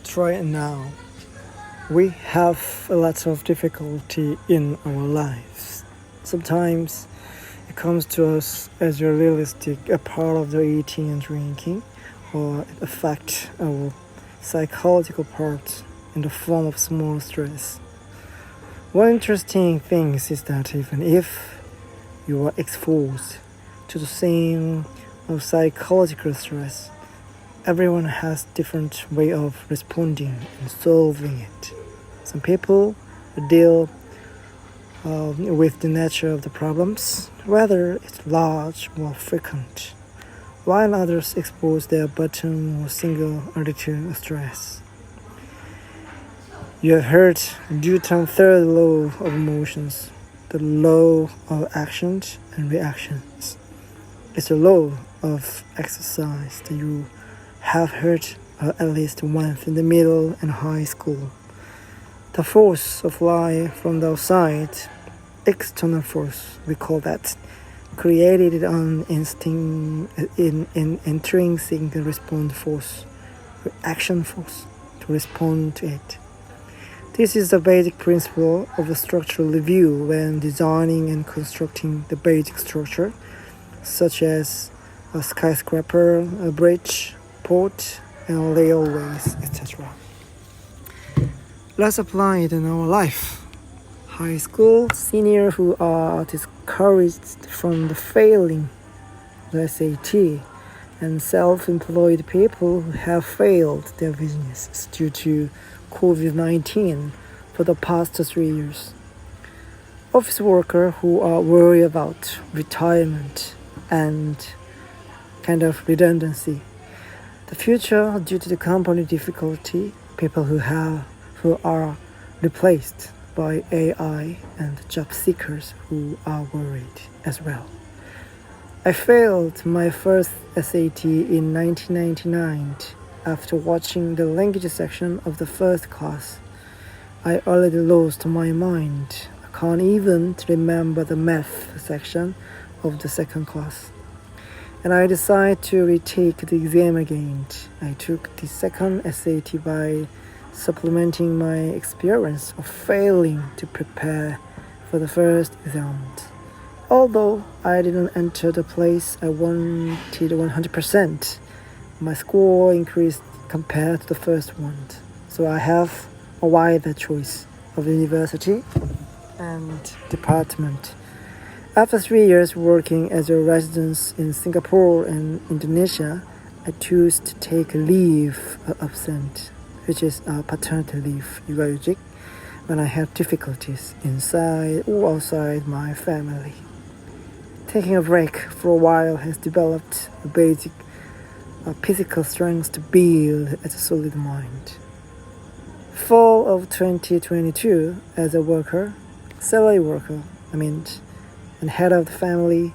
try it now. We have a lot of difficulty in our lives. Sometimes it comes to us as a realistic, a part of the eating and drinking, or it affects our psychological part in the form of small stress. One interesting thing is that even if you are exposed to the same psychological stress, everyone has different way of responding and solving it. Some people deal with the nature of the problems, whether it's large or frequent, while others expose their bottom or single attitude stress. You have heard Newton's third law of emotions, the law of actions and reactions. It's a law of exercise that you have heard at least once in the middle and high school. The force of life from the outside, external force, we call that, created an intrinsic response force, action force, to respond to it. This is the basic principle of a structural review when designing and constructing the basic structure, such as a skyscraper, a bridge, port, and railways, etc. Let's apply it in our life. High school seniors who are discouraged from the failing the SAT, and self-employed people who have failed their businesses due to COVID-19 for the past 3 years. Office workers who are worried about retirement and kind of redundancy. The future due to the company difficulty, people who are replaced by AI, and job seekers who are worried as well. I failed my first SAT in 1999 after watching the language section of the first class. I already lost my mind. I can't even remember the math section of the second class. And I decided to retake the exam again. I took the second SAT by supplementing my experience of failing to prepare for the first exam. Although I didn't enter the place I wanted 100%, my score increased compared to the first one. So I have a wider choice of university and department. After 3 years working as a resident in Singapore and Indonesia, I chose to take a leave of absence, which is a paternity leave logic, when I have difficulties inside or outside my family. Taking a break for a while has developed a basic physical strength to build a solid mind. Fall of 2022, as a worker, salary worker, and head of the family,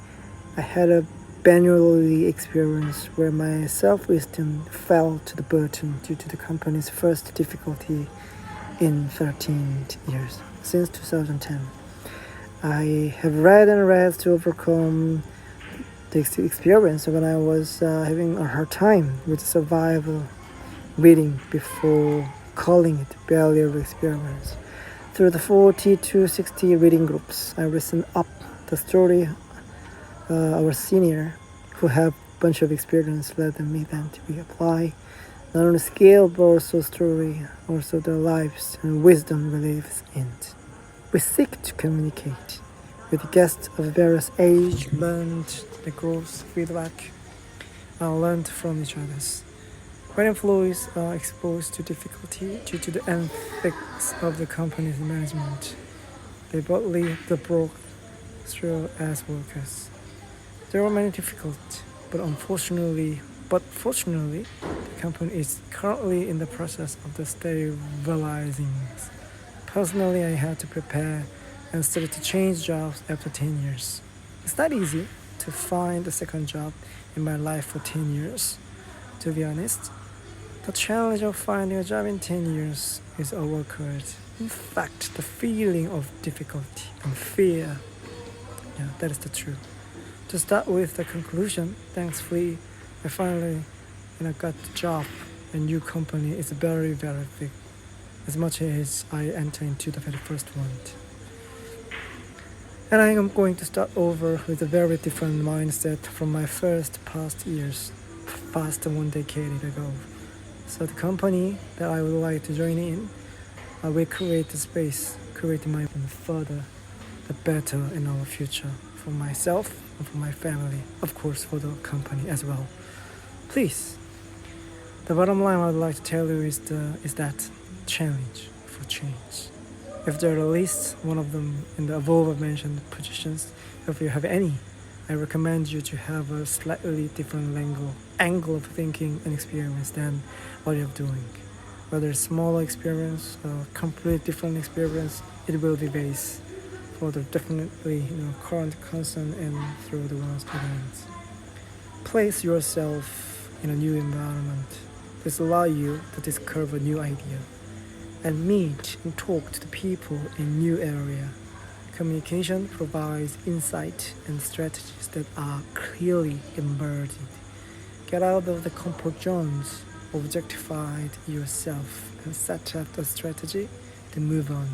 I had a binary experience where my self-esteem fell to the burden due to the company's first difficulty in 13 years, since 2010. I have read to overcome the experience when I was having a hard time with survival reading before calling it failure experience. Through the 40 to 60 reading groups, I listened up the story our senior who have a bunch of experience led me then to apply not only skill but also story, also their lives and wisdom lives in it. We seek to communicate with guests of various age, learned the growth feedback, and learned from each other. When employees are exposed to difficulty due to the ethics of the company's management, they boldly broke through as workers. There are many difficulties, but fortunately, the company is currently in the process of the stabilizing. Personally, I had to prepare and started to change jobs after 10 years. It's not easy to find a second job in my life for 10 years. To be honest, the challenge of finding a job in 10 years is overcome. In fact, the feeling of difficulty and fear, that is the truth. To start with the conclusion, thankfully, I finally got the job a new company is very, very big, as much as I enter into the very first one. And I am going to start over with a very different mindset from my past years, past 1 decade ago. So the company that I would like to join in, I will create the space, create my further, the better in our future for myself and for my family, of course for the company as well. Please, the bottom line I would like to tell you is that challenge for change. If there are at least one of them in the above mentioned positions, if you have any, I recommend you to have a slightly different angle of thinking and experience than what you're doing. Whether it's smaller experience or completely different experience, it will be based for the definitely current concern and through the ones students. Place yourself in a new environment. This allows you to discover a new idea and meet and talk to the people in new area. Communication provides insight and strategies that are clearly embodied. Get out of the comfort zones, objectify yourself, and set up a strategy to move on.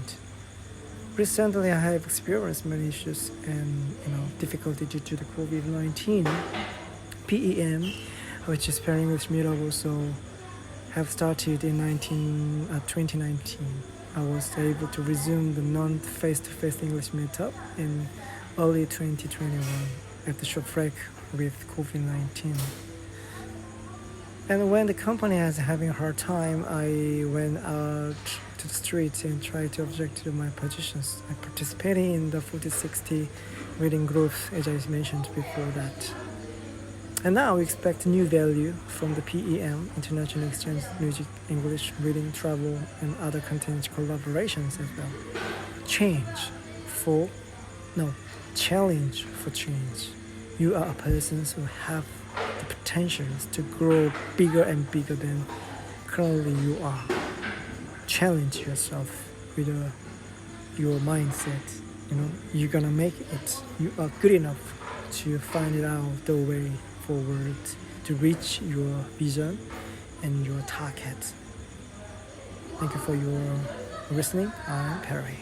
Recently, I have experienced many issues and difficulty due to the COVID-19. PEM, which is Pairing English Meetup, also have started in 2019. I was able to resume the non-face-to-face English meetup in early 2021 after short break with COVID-19. And when the company is having a hard time, I went out to the streets and tried to object to my positions. I participated in the 40-60 reading groups, as I mentioned before that. And now we expect new value from the PEM, International Exchange Music, English, Reading, Travel, and other content collaborations as well. Challenge for change. You are a person who have the potentials to grow bigger and bigger than currently you are. Challenge yourself with your mindset. You're gonna make it. You are good enough to find it out the way forward to reach your vision and your target. Thank you for your listening. I'm Perry.